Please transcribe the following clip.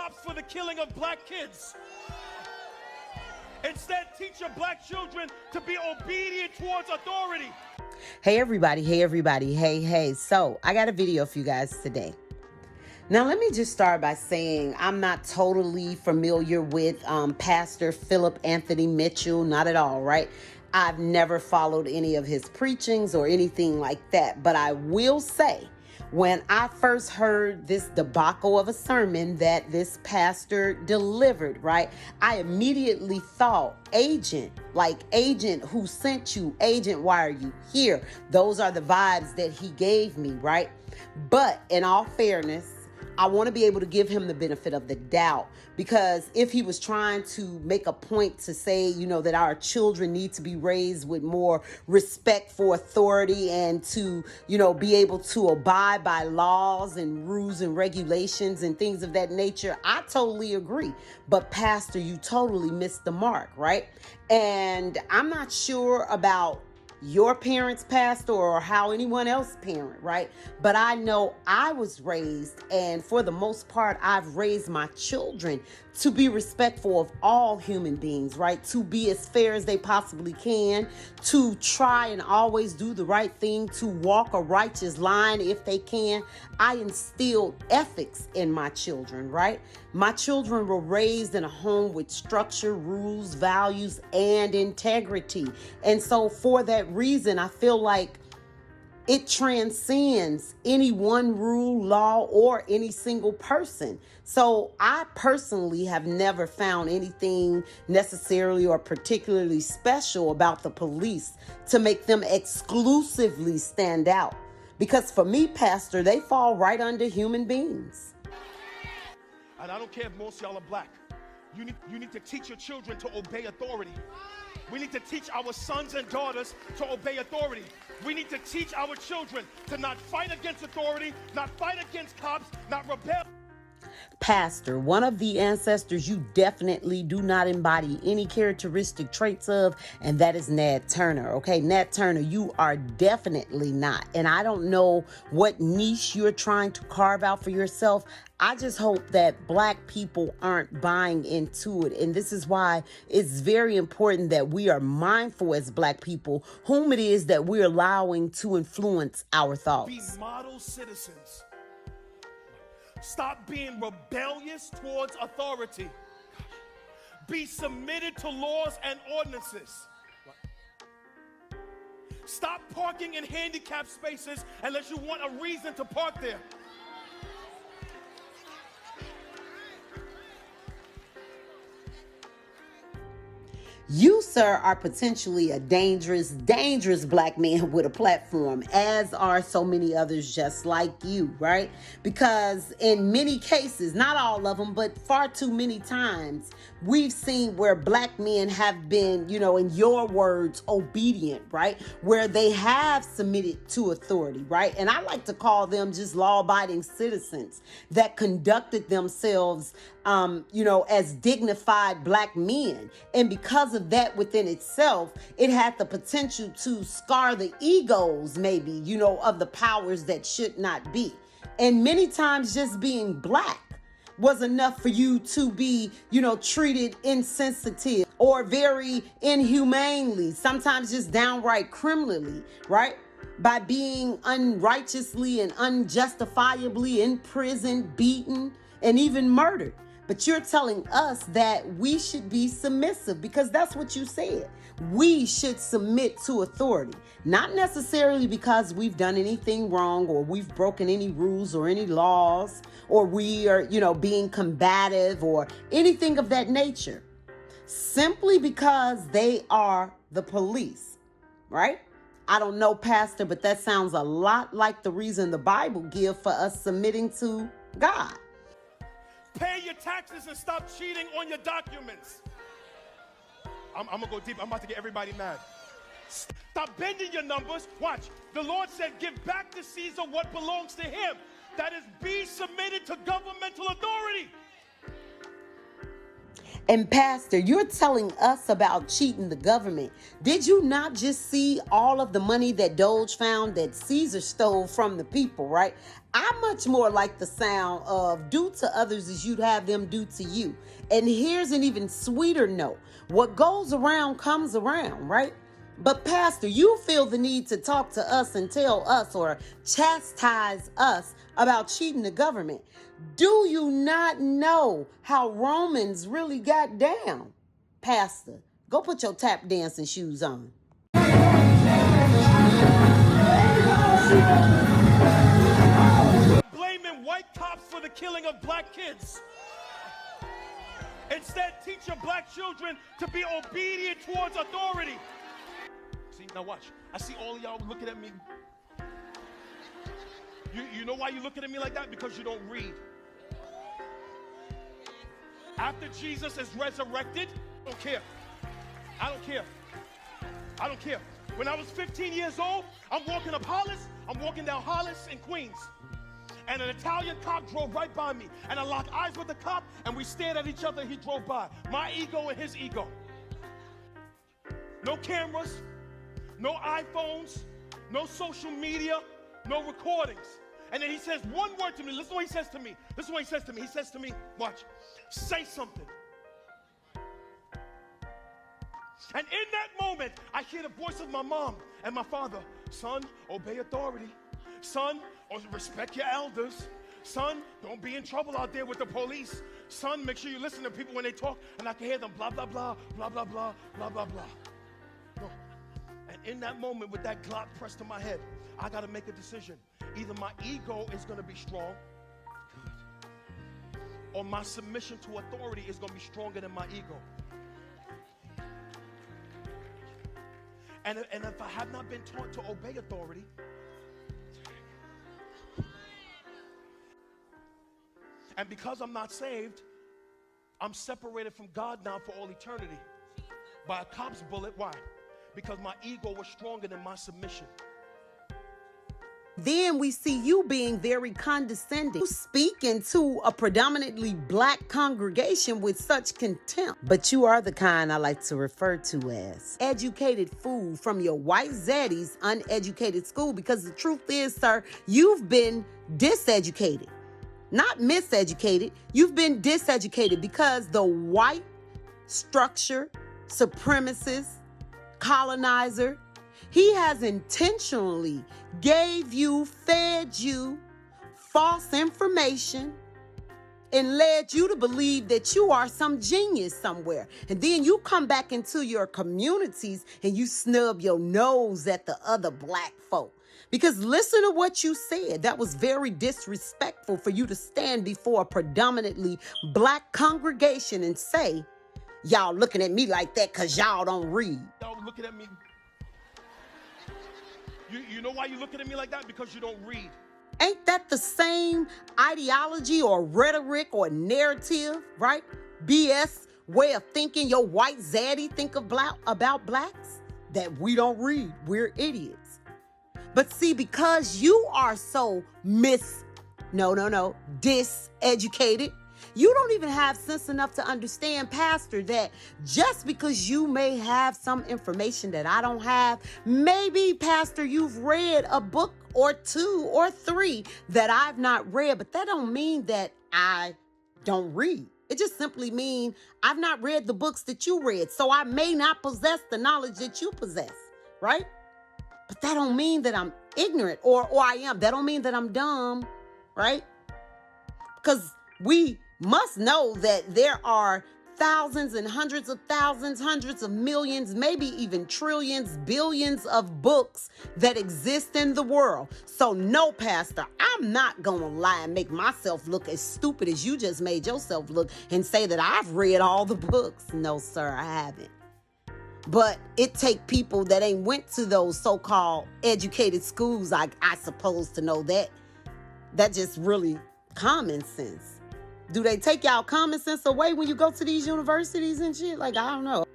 cops for the killing of black kids. Instead, teach your black children to be obedient towards authority. Hey everybody, hey. So I got a video for you guys today. Now let me just start by saying I'm not totally familiar with Pastor Philip Anthony Mitchell, not at all, right? I've never followed any of his preachings or anything like that, but I will say, when I first heard this debacle of a sermon that this pastor delivered, right, I immediately thought, agent who sent you, agent, why are you here? Those are the vibes that he gave me, right? But in all fairness, I want to be able to give him the benefit of the doubt, because if he was trying to make a point to say, that our children need to be raised with more respect for authority and to, be able to abide by laws and rules and regulations and things of that nature, I totally agree. But Pastor, you totally missed the mark, right? And I'm not sure about your parents, pastor, or how anyone else parent, right? But I know I was raised, and for the most part, I've raised my children to be respectful of all human beings, right? To be as fair as they possibly can, to try and always do the right thing, to walk a righteous line if they can. I instilled ethics in my children, right? My children were raised in a home with structure, rules, values, and integrity. And so for that reason, I feel like it transcends any one rule, law, or any single person. So I personally have never found anything necessarily or particularly special about the police to make them exclusively stand out. Because for me, Pastor, they fall right under human beings. And I don't care if most of y'all are black. You need to teach your children to obey authority. We need to teach our sons and daughters to obey authority. We need to teach our children to not fight against authority, not fight against cops, not rebel. Pastor, one of the ancestors you definitely do not embody any characteristic traits of, and that is Nat Turner. Okay, Nat Turner, you are definitely not. And I don't know what niche you're trying to carve out for yourself. I just hope that black people aren't buying into it. And this is why it's very important that we are mindful as black people whom it is that we're allowing to influence our thoughts. Be model citizens. Stop being rebellious towards authority. Be submitted to laws and ordinances. Stop parking in handicapped spaces unless you want a reason to park there. You, sir, are potentially a dangerous black man with a platform, as are so many others just like you, right? Because in many cases, not all of them, but far too many times, we've seen where black men have been, in your words, obedient, right? Where they have submitted to authority, right? And I like to call them just law-abiding citizens that conducted themselves, as dignified black men. And because of that within itself, it had the potential to scar the egos, maybe, of the powers that should not be. And many times just being black was enough for you to be, treated insensitive or very inhumanely, sometimes just downright criminally, right? By being unrighteously and unjustifiably imprisoned, beaten, and even murdered. But you're telling us that we should be submissive because that's what you said. We should submit to authority, not necessarily because we've done anything wrong or we've broken any rules or any laws or we are, being combative or anything of that nature. Simply because they are the police, right? I don't know, Pastor, but that sounds a lot like the reason the Bible gives for us submitting to God. Pay your taxes and stop cheating on your documents. I'm going to go deep. I'm about to get everybody mad. Stop bending your numbers. Watch. The Lord said, give back to Caesar what belongs to him. That is, be submitted to governmental authority. And Pastor, you're telling us about cheating the government. Did you not just see all of the money that Doge found that Caesar stole from the people, right? I much more like the sound of do to others as you'd have them do to you. And here's an even sweeter note. What goes around comes around, right? But Pastor, you feel the need to talk to us and tell us or chastise us about cheating the government. Do you not know how Romans really got down? Pastor, go put your tap dancing shoes on. Blaming white cops for the killing of black kids. Instead, teach your black children to be obedient towards authority. See, now watch. I see all of y'all looking at me. You know why you're looking at me like that? Because you don't read. After Jesus is resurrected, I don't care. I don't care. I don't care. When I was 15 years old, I'm walking up Hollis. I'm walking down Hollis in Queens. And an Italian cop drove right by me. And I locked eyes with the cop, and we stared at each other, and he drove by. My ego and his ego. No cameras, no iPhones, no social media, no recordings. And then he says one word to me. Listen to what he says to me. This is what he says to me. He says to me, watch, say something. And in that moment, I hear the voice of my mom and my father. Son, obey authority. Son, respect your elders. Son, don't be in trouble out there with the police. Son, make sure you listen to people when they talk, and I can hear them blah, blah, blah, blah, blah, blah, blah, blah, blah. No. And in that moment, with that Glock pressed to my head, I got to make a decision. Either my ego is going to be strong, or my submission to authority is going to be stronger than my ego. And if I have not been taught to obey authority, and because I'm not saved, I'm separated from God now for all eternity by a cop's bullet. Why? Because my ego was stronger than my submission. Then we see you being very condescending, speaking to a predominantly black congregation with such contempt. But you are the kind I like to refer to as educated fool from your white zaddy's uneducated school, because the truth is, sir, you've been diseducated. Not miseducated. You've been diseducated because the white structure, supremacist, colonizer, he has intentionally fed you false information and led you to believe that you are some genius somewhere. And then you come back into your communities and you snub your nose at the other black folk. Because listen to what you said. That was very disrespectful for you to stand before a predominantly black congregation and say, y'all looking at me like that because y'all don't read. Y'all looking at me. You know why you're looking at me like that? Because you don't read. Ain't that the same ideology or rhetoric or narrative, right? BS way of thinking your white zaddy think about blacks? That we don't read. We're idiots. But see, because you are so diseducated, you don't even have sense enough to understand, Pastor, that just because you may have some information that I don't have, maybe, Pastor, you've read a book or two or three that I've not read, but that don't mean that I don't read. It just simply means I've not read the books that you read, so I may not possess the knowledge that you possess, right? But that don't mean that I'm ignorant or I am. That don't mean that I'm dumb, right? Because we must know that there are thousands and hundreds of thousands, hundreds of millions, maybe even trillions, billions of books that exist in the world. So no, Pastor, I'm not going to lie and make myself look as stupid as you just made yourself look and say that I've read all the books. No, sir, I haven't. But it take people that ain't went to those so-called educated schools, I suppose, to know that. That's just really common sense. Do they take y'all common sense away when you go to these universities and shit? Like, I don't know.